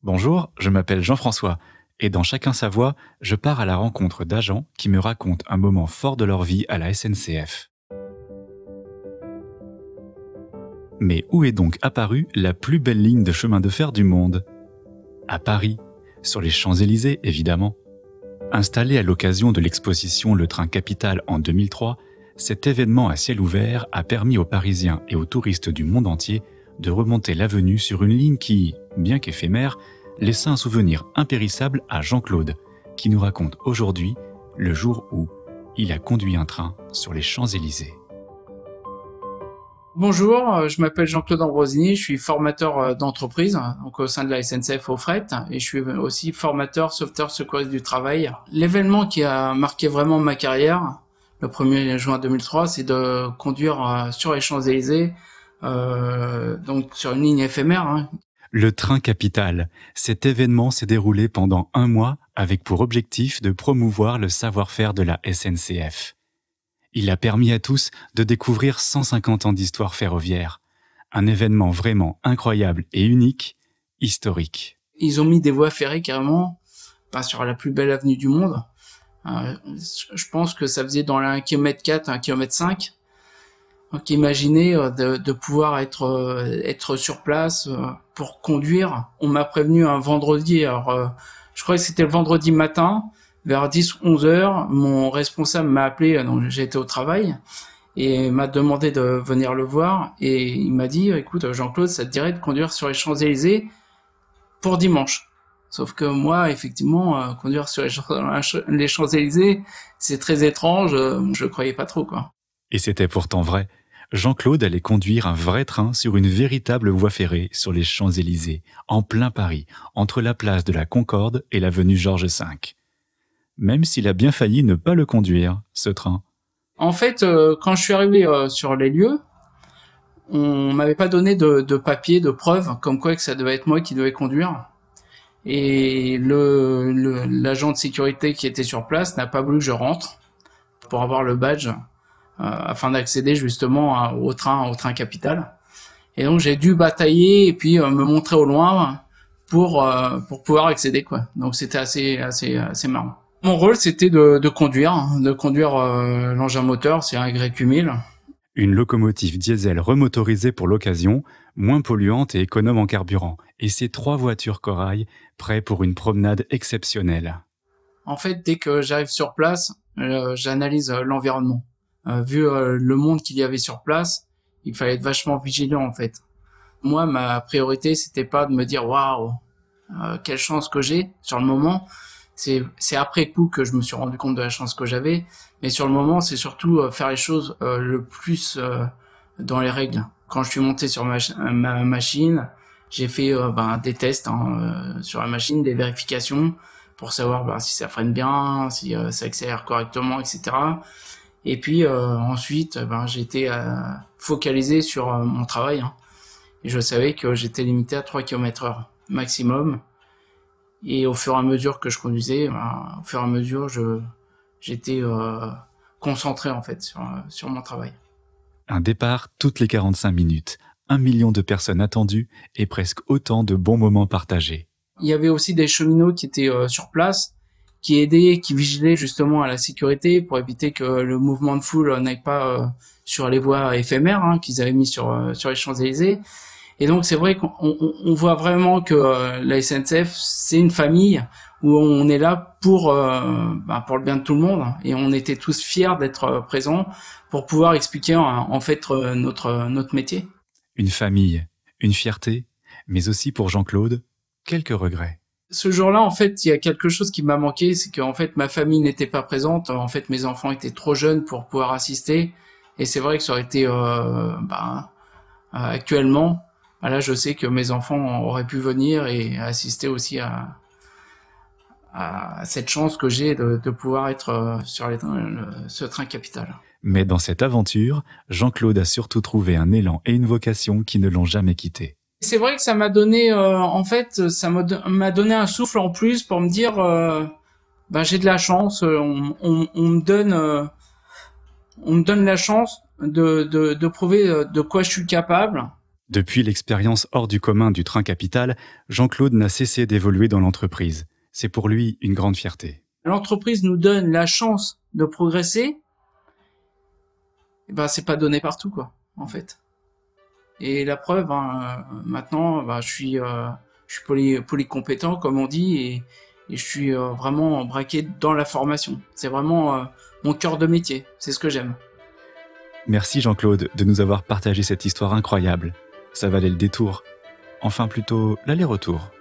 Bonjour, je m'appelle Jean-François et dans Chacun sa voix, je pars à la rencontre d'agents qui me racontent un moment fort de leur vie à la SNCF. Mais où est donc apparue la plus belle ligne de chemin de fer du monde? À Paris, sur les Champs-Élysées évidemment. Installé à l'occasion de l'exposition Le Train Capital en 2003, cet événement à ciel ouvert a permis aux Parisiens et aux touristes du monde entier de remonter l'avenue sur une ligne qui, bien qu'éphémère, laissa un souvenir impérissable à Jean-Claude, qui nous raconte aujourd'hui le jour où il a conduit un train sur les Champs-Élysées. Bonjour, je m'appelle Jean-Claude Ambrosini, je suis formateur d'entreprise donc au sein de la SNCF au fret et je suis aussi formateur sauveteur secouriste du travail. L'événement qui a marqué vraiment ma carrière, le 1er juin 2003, c'est de conduire sur les Champs-Élysées, donc sur une ligne éphémère. Le Train Capital, cet événement s'est déroulé pendant 1 mois avec pour objectif de promouvoir le savoir-faire de la SNCF. Il a permis à tous de découvrir 150 ans d'histoire ferroviaire. Un événement vraiment incroyable et unique, historique. Ils ont mis des voies ferrées carrément, sur la plus belle avenue du monde. Je pense que ça faisait dans la 1,4 km, 1,5 km. Donc imaginez de pouvoir être sur place pour conduire. On m'a prévenu un vendredi, alors je crois que c'était le vendredi matin, vers 10-11 heures, mon responsable m'a appelé, donc j'étais au travail, et m'a demandé de venir le voir, et il m'a dit, écoute Jean-Claude, ça te dirait de conduire sur les Champs-Élysées pour dimanche. Sauf que moi, effectivement, conduire sur les Champs-Élysées, c'est très étrange, je croyais pas trop, quoi. Et c'était pourtant vrai. Jean-Claude allait conduire un vrai train sur une véritable voie ferrée sur les Champs-Élysées, en plein Paris, entre la place de la Concorde et l'avenue Georges V. Même s'il a bien failli ne pas le conduire, ce train. En fait, quand je suis arrivé sur les lieux, on m'avait pas donné de papier, de preuve, comme quoi que ça devait être moi qui devais conduire. Et l'agent de sécurité qui était sur place n'a pas voulu que je rentre pour avoir le badge afin d'accéder justement au train Capital. Et donc j'ai dû batailler et puis me montrer au loin pour pouvoir accéder, quoi. Donc c'était assez marrant. Mon rôle, c'était de conduire l'engin moteur, c'est un Y8000. Une locomotive diesel remotorisée pour l'occasion, moins polluante et économe en carburant, et ses 3 voitures corail prêtes pour une promenade exceptionnelle. En fait, dès que j'arrive sur place, j'analyse l'environnement. Vu le monde qu'il y avait sur place, il fallait être vachement vigilant, en fait. Moi, ma priorité, c'était pas de me dire waouh, quelle chance que j'ai sur le moment. C'est après coup que je me suis rendu compte de la chance que j'avais, mais sur le moment, c'est surtout faire les choses le plus dans les règles. Quand je suis monté sur ma machine, j'ai fait des tests sur la machine, des vérifications pour savoir si ça freine bien, si ça accélère correctement, etc. Et puis ensuite, j'ai été focalisé sur mon travail. Et je savais que j'étais limité à 3 km/h maximum. Et au fur et à mesure que je conduisais, au fur et à mesure, j'étais concentré en fait sur mon travail. Un départ toutes les 45 minutes, 1 million de personnes attendues et presque autant de bons moments partagés. Il y avait aussi des cheminots qui étaient sur place, qui aidaient, qui vigilaient justement à la sécurité pour éviter que le mouvement de foule n'aille pas sur les voies éphémères qu'ils avaient mis sur les Champs-Élysées. Et donc c'est vrai qu'on voit vraiment que la SNCF, c'est une famille où on est là pour le bien de tout le monde, et on était tous fiers d'être présents pour pouvoir expliquer en fait notre métier. Une famille, une fierté, mais aussi pour Jean-Claude, quelques regrets. Ce jour-là, en fait, il y a quelque chose qui m'a manqué, c'est qu'en fait ma famille n'était pas présente. En fait, mes enfants étaient trop jeunes pour pouvoir assister, et c'est vrai que ça aurait été actuellement. Là, je sais que mes enfants auraient pu venir et assister aussi à cette chance que j'ai de pouvoir être sur ce train Capital. Mais dans cette aventure, Jean-Claude a surtout trouvé un élan et une vocation qui ne l'ont jamais quitté. C'est vrai que ça m'a donné, ça m'a donné un souffle en plus pour me dire, j'ai de la chance, on me donne la chance de prouver de quoi je suis capable. Depuis l'expérience hors du commun du train capital, Jean-Claude n'a cessé d'évoluer dans l'entreprise. C'est pour lui une grande fierté. L'entreprise nous donne la chance de progresser. Et ben, c'est pas donné partout, quoi, en fait. Et la preuve, hein, maintenant, je suis polycompétent, comme on dit, et je suis vraiment braqué dans la formation. C'est vraiment mon cœur de métier. C'est ce que j'aime. Merci Jean-Claude de nous avoir partagé cette histoire incroyable. Ça valait le détour. Enfin plutôt l'aller-retour.